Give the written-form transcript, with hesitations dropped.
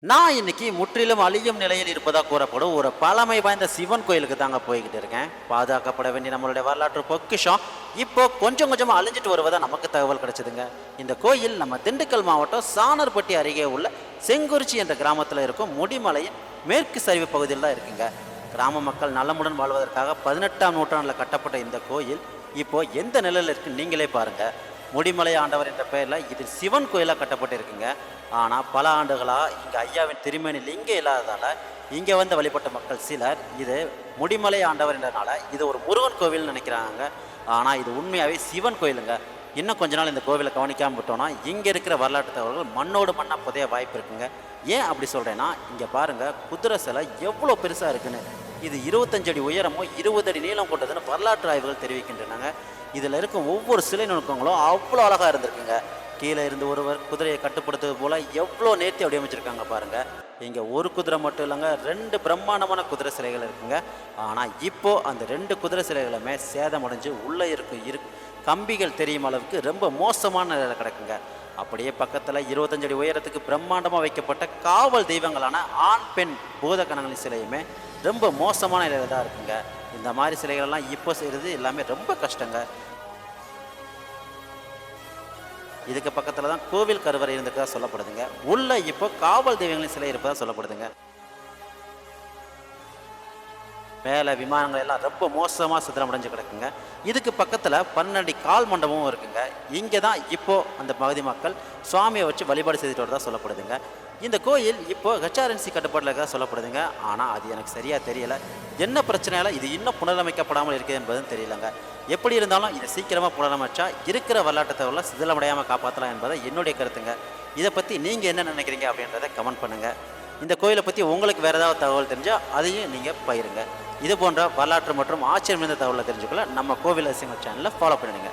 நான் இன்னைக்கு முற்றிலும் அழியும் நிலையில் இருப்பதா கூறப்படும் ஒரு பழமை வாய்ந்த சிவன் கோயிலுக்கு தாங்க போய்கிட்டு இருக்கேன். பாதுகாக்கப்பட வேண்டிய நம்மளுடைய வரலாற்று பொக்கிஷம் இப்போ கொஞ்சம் கொஞ்சமாக அழிஞ்சிட்டு வருவதா நமக்கு தகவல் கிடைச்சதுங்க. இந்த கோயில் நம்ம திண்டுக்கல் மாவட்டம் சாணர்பட்டி அருகே உள்ள செங்குறிச்சி என்ற கிராமத்தில் இருக்கும் முடிமலையின் மேற்கு சரிவு பகுதியில் தான் இருக்குங்க. கிராம மக்கள் நலமுடன் வாழ்வதற்காக 18ஆம் நூற்றாண்டில் கட்டப்பட்ட இந்த கோயில் இப்போ எந்த நிலையில் இருக்குன்னு நீங்களே பாருங்க. முடிமலை ஆண்டவர் என்ற பெயரில் இது சிவன் கோயிலாக கட்டப்பட்டு இருக்குங்க. ஆனால் பல ஆண்டுகளாக இங்கே ஐயாவின் திருமேனி லிங்கம் இல்லாததால் இங்கே வந்து வழிபட்ட மக்கள் சிலர் இது முடிமலை ஆண்டவர் என்றனால இது ஒரு முருகன் கோவில்னு நினைக்கிறாங்க. ஆனால் இது உண்மையாகவே சிவன் கோயிலுங்க. இன்னும் கொஞ்ச நாள் இந்த கோவிலை கவனிக்காமல் விட்டோம்னா இங்கே இருக்கிற வரலாற்று தகவல்கள் மண்ணோடு மண்ணாக புதைய வாய்ப்பு இருக்குங்க. ஏன் அப்படி சொல்கிறேன்னா, இங்கே பாருங்கள் குதிரை சிலை எவ்வளோ பெருசாக இருக்குன்னு. இது 25 அடி உயரமும் 20 அடி நீளம் கொண்டதுன்னு வரலாற்று ஆய்வுகள் தெரிவிக்கின்றன. இதில் இருக்கும் ஒவ்வொரு சிலை நுணுக்கங்களும் அவ்வளோ அழகாக இருந்திருக்குங்க. கீழே இருந்து ஒருவர் குதிரையை கட்டுப்படுத்துவது போல் எவ்வளோ நேர்த்தி வடிவமைச்சிருக்காங்க பாருங்கள். இங்கே ஒரு குதிரை மட்டும் இல்லைங்க, 2 பிரம்மாண்டமான குதிரை சிலைகள் இருக்குங்க. ஆனால் இப்போது அந்த 2 குதிரை சிலைகளுமே சேதமடைஞ்சு உள்ளே இருக்கும் கம்பிகள் தெரியும் அளவுக்கு ரொம்ப மோசமான நிலையில் கிடக்குங்க. அப்படியே பக்கத்தில் 25 அடி உயரத்துக்கு பிரம்மாண்டமாக வைக்கப்பட்ட காவல் தெய்வங்களான ஆண் பெண் பூதகணங்களின் சிலையுமே ரொம்ப மோசமான நிலையில் தான் இருக்குங்க. இந்த மாதிரி சிலைகள்லாம் இப்போ செய்கிறது எல்லாமே ரொம்ப கஷ்டங்க. இதுக்கு பக்கத்தில் தான் கோவில் கருவறை இருந்திருக்கதா சொல்லப்படுதுங்க. உள்ள இப்போ காவல் தெய்வங்களின் சிலை இருப்பதாக சொல்லப்படுதுங்க. மேலே விமானங்கள் எல்லாம் ரொம்ப மோசமாக சித்திரமடைஞ்சு கிடக்குங்க. இதுக்கு பக்கத்தில் 12 அடி கால் மண்டபமும் இருக்குங்க. இங்கே தான் இப்போது அந்த பகுதி மக்கள் சுவாமியை வச்சு வழிபாடு செய்துட்டு வரதா சொல்லப்படுதுங்க. இந்த கோயில் இப்போது ஹெச்ஆர்என்சி கட்டுப்பாட்டில் இருக்கதா சொல்லப்படுதுங்க. ஆனால் அது எனக்கு சரியாக தெரியலை. என்ன பிரச்சனையால் இது இன்னும் புனரமைக்கப்படாமல் இருக்குது என்பதும் தெரியலங்க. எப்படி இருந்தாலும் இதை சீக்கிரமாக புனரமைச்சா இருக்கிற வரலாற்று தகவலை சிதிலமடையாமல் காப்பாற்றலாம் என்பதை என்னுடைய கருத்துங்க. இதை பற்றி நீங்கள் என்ன நினைக்கிறீங்க அப்படின்றத கமெண்ட் பண்ணுங்கள். இந்த கோயிலை பற்றி உங்களுக்கு வேறு ஏதாவது தகவல் தெரிஞ்சால் அதையும் நீங்கள் பகிருங்க. இது போன்ற வரலாற்று மற்றும் ஆச்சரியம் நிறைந்த தகவலை தெரிஞ்சுக்கொள்ள நம்ம கோவில் அதிசயங்கள் சேனலை ஃபாலோ பண்ணிடுங்க.